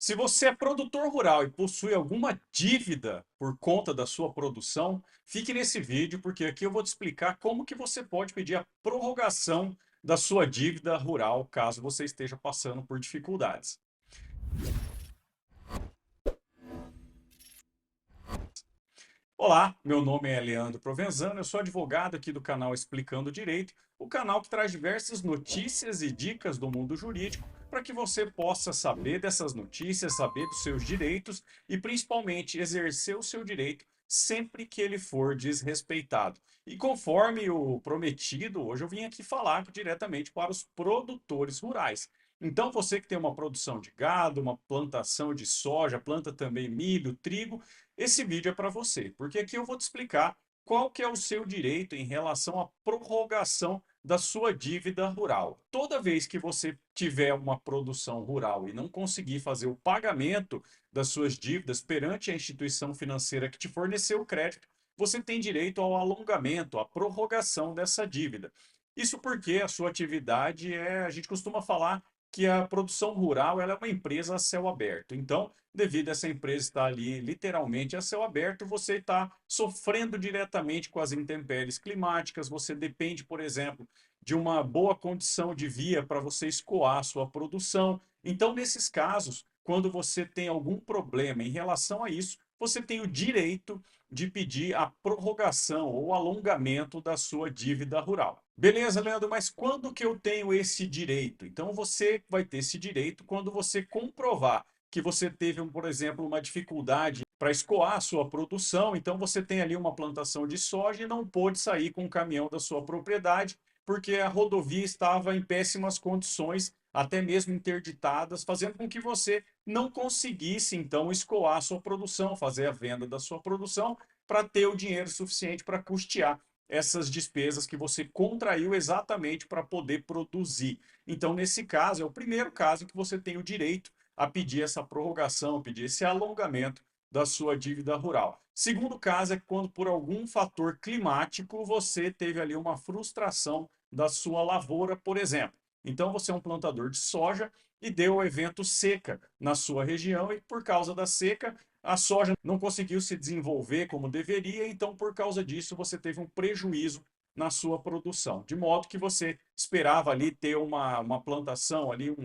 Se você é produtor rural e possui alguma dívida por conta da sua produção, fique nesse vídeo porque aqui eu vou te explicar como que você pode pedir a prorrogação da sua dívida rural caso você esteja passando por dificuldades. Olá, meu nome é Leandro Provenzano, eu sou advogado aqui do canal Explicando Direito, o canal que traz diversas notícias e dicas do mundo jurídico para que você possa saber dessas notícias, saber dos seus direitos e principalmente exercer o seu direito sempre que ele for desrespeitado. E conforme o prometido, hoje eu vim aqui falar diretamente para os produtores rurais. Então, você que tem uma produção de gado, uma plantação de soja, planta também milho, trigo, esse vídeo é para você, porque aqui eu vou te explicar qual que é o seu direito em relação à prorrogação da sua dívida rural. Toda vez que você tiver uma produção rural e não conseguir fazer o pagamento das suas dívidas perante a instituição financeira que te forneceu o crédito, você tem direito ao alongamento, à prorrogação dessa dívida. Isso porque a sua atividade a gente costuma falar que a produção rural ela é uma empresa a céu aberto. Então, devido a essa empresa estar ali literalmente a céu aberto, você está sofrendo diretamente com as intempéries climáticas, você depende, por exemplo, de uma boa condição de via para você escoar a sua produção. Então, nesses casos, quando você tem algum problema em relação a isso, você tem o direito de pedir a prorrogação ou alongamento da sua dívida rural. Beleza, Leandro, mas quando que eu tenho esse direito? Então, você vai ter esse direito quando você comprovar que você teve, por exemplo, uma dificuldade para escoar a sua produção, então você tem ali uma plantação de soja e não pôde sair com o caminhão da sua propriedade, porque a rodovia estava em péssimas condições, até mesmo interditadas, fazendo com que você não conseguisse, então, escoar a sua produção, fazer a venda da sua produção, para ter o dinheiro suficiente para custear essas despesas que você contraiu exatamente para poder produzir. Então, nesse caso, é o primeiro caso que você tem o direito a pedir essa prorrogação, pedir esse alongamento da sua dívida rural. Segundo caso é quando por algum fator climático você teve ali uma frustração da sua lavoura, por exemplo. Então você é um plantador de soja e deu o evento seca na sua região e por causa da seca a soja não conseguiu se desenvolver como deveria, então por causa disso você teve um prejuízo na sua produção, de modo que você esperava ali ter uma plantação ali,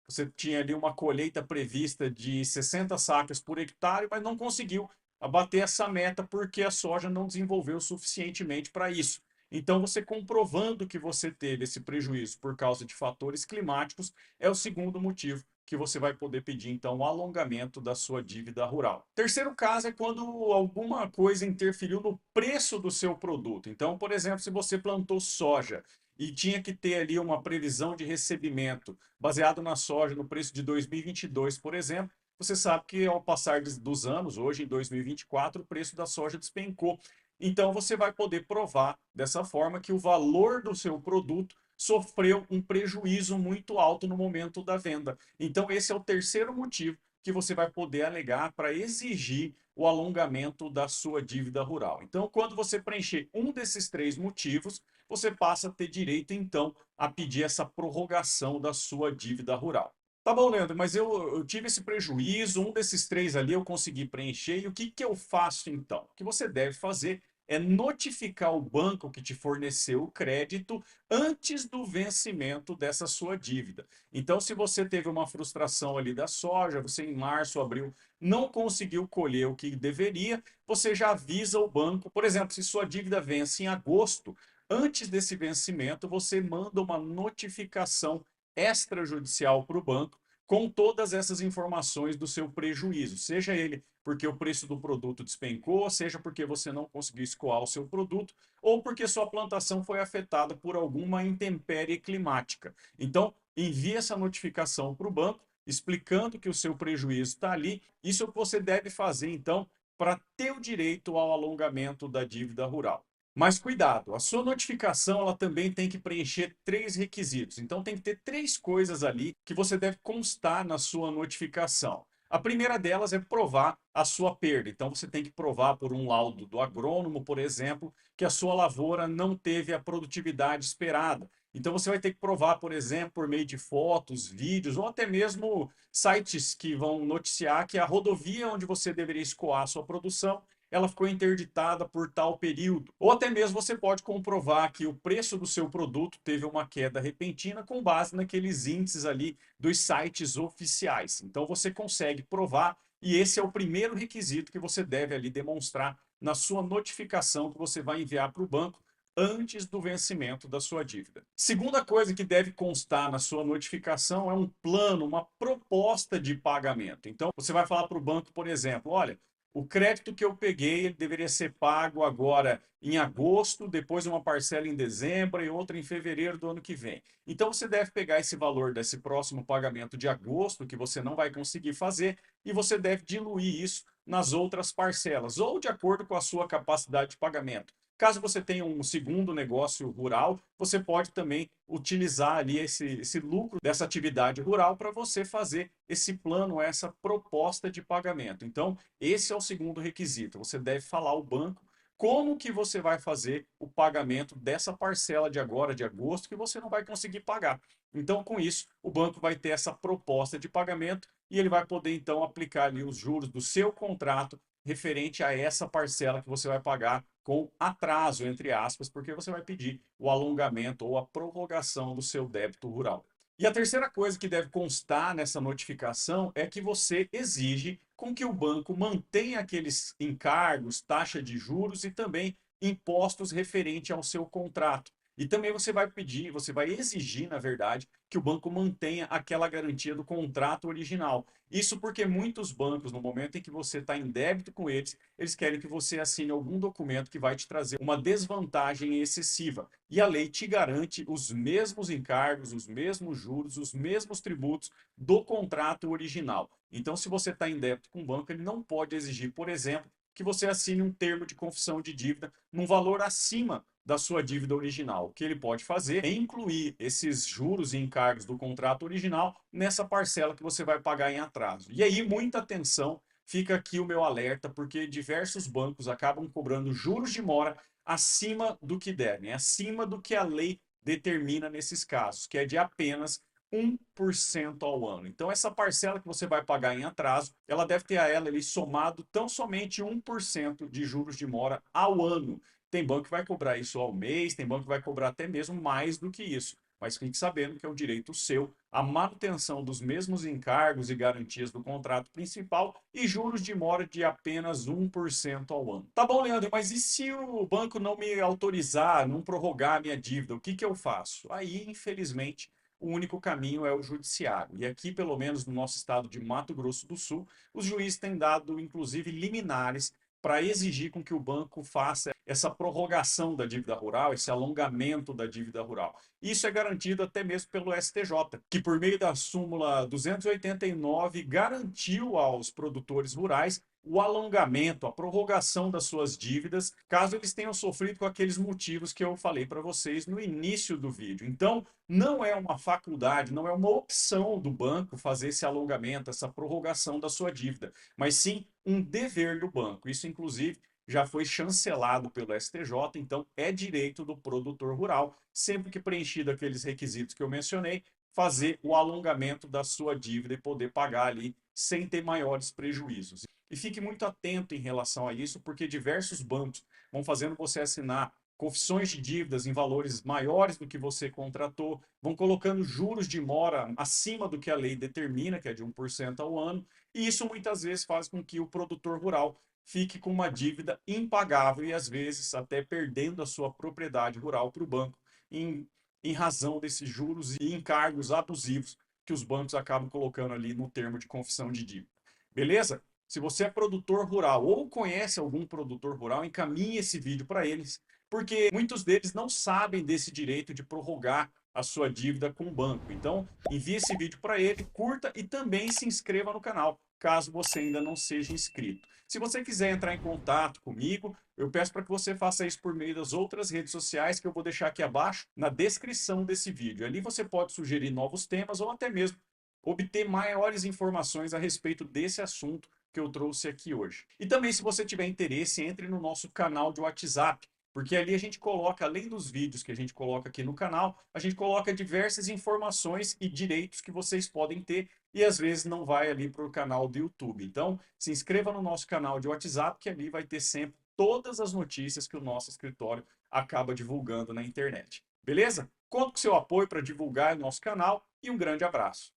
você tinha ali uma colheita prevista de 60 sacas por hectare, mas não conseguiu abater essa meta porque a soja não desenvolveu suficientemente para isso. Então, você comprovando que você teve esse prejuízo por causa de fatores climáticos é o segundo motivo que você vai poder pedir, então, o alongamento da sua dívida rural. Terceiro caso é quando alguma coisa interferiu no preço do seu produto. Então, por exemplo, se você plantou soja e tinha que ter ali uma previsão de recebimento baseado na soja no preço de 2022, por exemplo, você sabe que ao passar dos anos, hoje em 2024, o preço da soja despencou. Então você vai poder provar dessa forma que o valor do seu produto sofreu um prejuízo muito alto no momento da venda. Então esse é o terceiro motivo que você vai poder alegar para exigir o alongamento da sua dívida rural. Então, quando você preencher um desses três motivos, você passa a ter direito, então, a pedir essa prorrogação da sua dívida rural. Tá bom, Leandro, mas eu tive esse prejuízo, um desses três ali eu consegui preencher, e o que que eu faço então? O que você deve fazer é notificar o banco que te forneceu o crédito antes do vencimento dessa sua dívida. Então, se você teve uma frustração ali da soja, você em março, abril, não conseguiu colher o que deveria, você já avisa o banco. Por exemplo, se sua dívida vence em agosto, antes desse vencimento, você manda uma notificação extrajudicial para o banco com todas essas informações do seu prejuízo, seja ele porque o preço do produto despencou, seja porque você não conseguiu escoar o seu produto, ou porque sua plantação foi afetada por alguma intempérie climática. Então, envie essa notificação para o banco, explicando que o seu prejuízo está ali. Isso é o que você deve fazer, então, para ter o direito ao alongamento da dívida rural. Mas cuidado, a sua notificação ela também tem que preencher três requisitos. Então tem que ter três coisas ali que você deve constar na sua notificação. A primeira delas é provar a sua perda. Então você tem que provar por um laudo do agrônomo, por exemplo, que a sua lavoura não teve a produtividade esperada. Então você vai ter que provar, por exemplo, por meio de fotos, vídeos ou até mesmo sites que vão noticiar que a rodovia onde você deveria escoar a sua produção, ela ficou interditada por tal período. Ou até mesmo você pode comprovar que o preço do seu produto teve uma queda repentina com base naqueles índices ali dos sites oficiais. Então você consegue provar, e esse é o primeiro requisito que você deve ali demonstrar na sua notificação que você vai enviar para o banco antes do vencimento da sua dívida. Segunda coisa que deve constar na sua notificação é um plano, uma proposta de pagamento. Então, você vai falar para o banco, por exemplo, olha, o crédito que eu peguei ele deveria ser pago agora em agosto, depois uma parcela em dezembro e outra em fevereiro do ano que vem. Então, você deve pegar esse valor desse próximo pagamento de agosto, que você não vai conseguir fazer, e você deve diluir isso nas outras parcelas, ou de acordo com a sua capacidade de pagamento. Caso você tenha um segundo negócio rural, você pode também utilizar ali esse lucro dessa atividade rural para você fazer esse plano, essa proposta de pagamento. Então, esse é o segundo requisito. Você deve falar ao banco como que você vai fazer o pagamento dessa parcela de agora, de agosto, que você não vai conseguir pagar. Então, com isso, o banco vai ter essa proposta de pagamento e ele vai poder, então, aplicar ali os juros do seu contrato referente a essa parcela que você vai pagar com atraso, entre aspas, porque você vai pedir o alongamento ou a prorrogação do seu débito rural. E a terceira coisa que deve constar nessa notificação é que você exige com que o banco mantenha aqueles encargos, taxa de juros e também impostos referente ao seu contrato. E também você vai pedir, você vai exigir, na verdade, que o banco mantenha aquela garantia do contrato original. Isso porque muitos bancos, no momento em que você está em débito com eles, eles querem que você assine algum documento que vai te trazer uma desvantagem excessiva. E a lei te garante os mesmos encargos, os mesmos juros, os mesmos tributos do contrato original. Então, se você está em débito com o banco, ele não pode exigir, por exemplo, que você assine um termo de confissão de dívida num valor acima da sua dívida original. O que ele pode fazer é incluir esses juros e encargos do contrato original nessa parcela que você vai pagar em atraso. E aí, muita atenção, fica aqui o meu alerta, porque diversos bancos acabam cobrando juros de mora acima do que devem, acima do que a lei determina nesses casos, que é de apenas 1% ao ano. Então, essa parcela que você vai pagar em atraso, ela deve ter a ela ali somado tão somente 1% de juros de mora ao ano. Tem banco que vai cobrar isso ao mês, tem banco que vai cobrar até mesmo mais do que isso. Mas fique sabendo que é um direito seu a manutenção dos mesmos encargos e garantias do contrato principal e juros de mora de apenas 1% ao ano. Tá bom, Leandro, mas e se o banco não me autorizar, não prorrogar a minha dívida, o que que eu faço? Aí, infelizmente, o único caminho é o judiciário. E aqui, pelo menos no nosso estado de Mato Grosso do Sul, os juízes têm dado, inclusive, liminares para exigir com que o banco faça essa prorrogação da dívida rural, esse alongamento da dívida rural. Isso é garantido até mesmo pelo STJ, que por meio da súmula 289 garantiu aos produtores rurais o alongamento, a prorrogação das suas dívidas, caso eles tenham sofrido com aqueles motivos que eu falei para vocês no início do vídeo. Então, não é uma faculdade, não é uma opção do banco fazer esse alongamento, essa prorrogação da sua dívida, mas sim um dever do banco. Isso, inclusive, já foi chancelado pelo STJ, então é direito do produtor rural, sempre que preenchido aqueles requisitos que eu mencionei, fazer o alongamento da sua dívida e poder pagar ali sem ter maiores prejuízos. E fique muito atento em relação a isso, porque diversos bancos vão fazendo você assinar confissões de dívidas em valores maiores do que você contratou, vão colocando juros de mora acima do que a lei determina, que é de 1% ao ano, e isso muitas vezes faz com que o produtor rural fique com uma dívida impagável e às vezes até perdendo a sua propriedade rural para o banco em razão desses juros e encargos abusivos que os bancos acabam colocando ali no termo de confissão de dívida. Beleza? Se você é produtor rural ou conhece algum produtor rural, encaminhe esse vídeo para eles, porque muitos deles não sabem desse direito de prorrogar a sua dívida com o banco. Então, envie esse vídeo para ele, curta e também se inscreva no canal, caso você ainda não seja inscrito. Se você quiser entrar em contato comigo, eu peço para que você faça isso por meio das outras redes sociais que eu vou deixar aqui abaixo na descrição desse vídeo. Ali você pode sugerir novos temas ou até mesmo obter maiores informações a respeito desse assunto que eu trouxe aqui hoje. E também, se você tiver interesse, entre no nosso canal de WhatsApp. porque ali a gente coloca, além dos vídeos que a gente coloca aqui no canal, a gente coloca diversas informações e direitos que vocês podem ter e às vezes não vai ali para o canal do YouTube. Então, se inscreva no nosso canal de WhatsApp, que ali vai ter sempre todas as notícias que o nosso escritório acaba divulgando na internet. Beleza? Conto com seu apoio para divulgar o nosso canal e um grande abraço.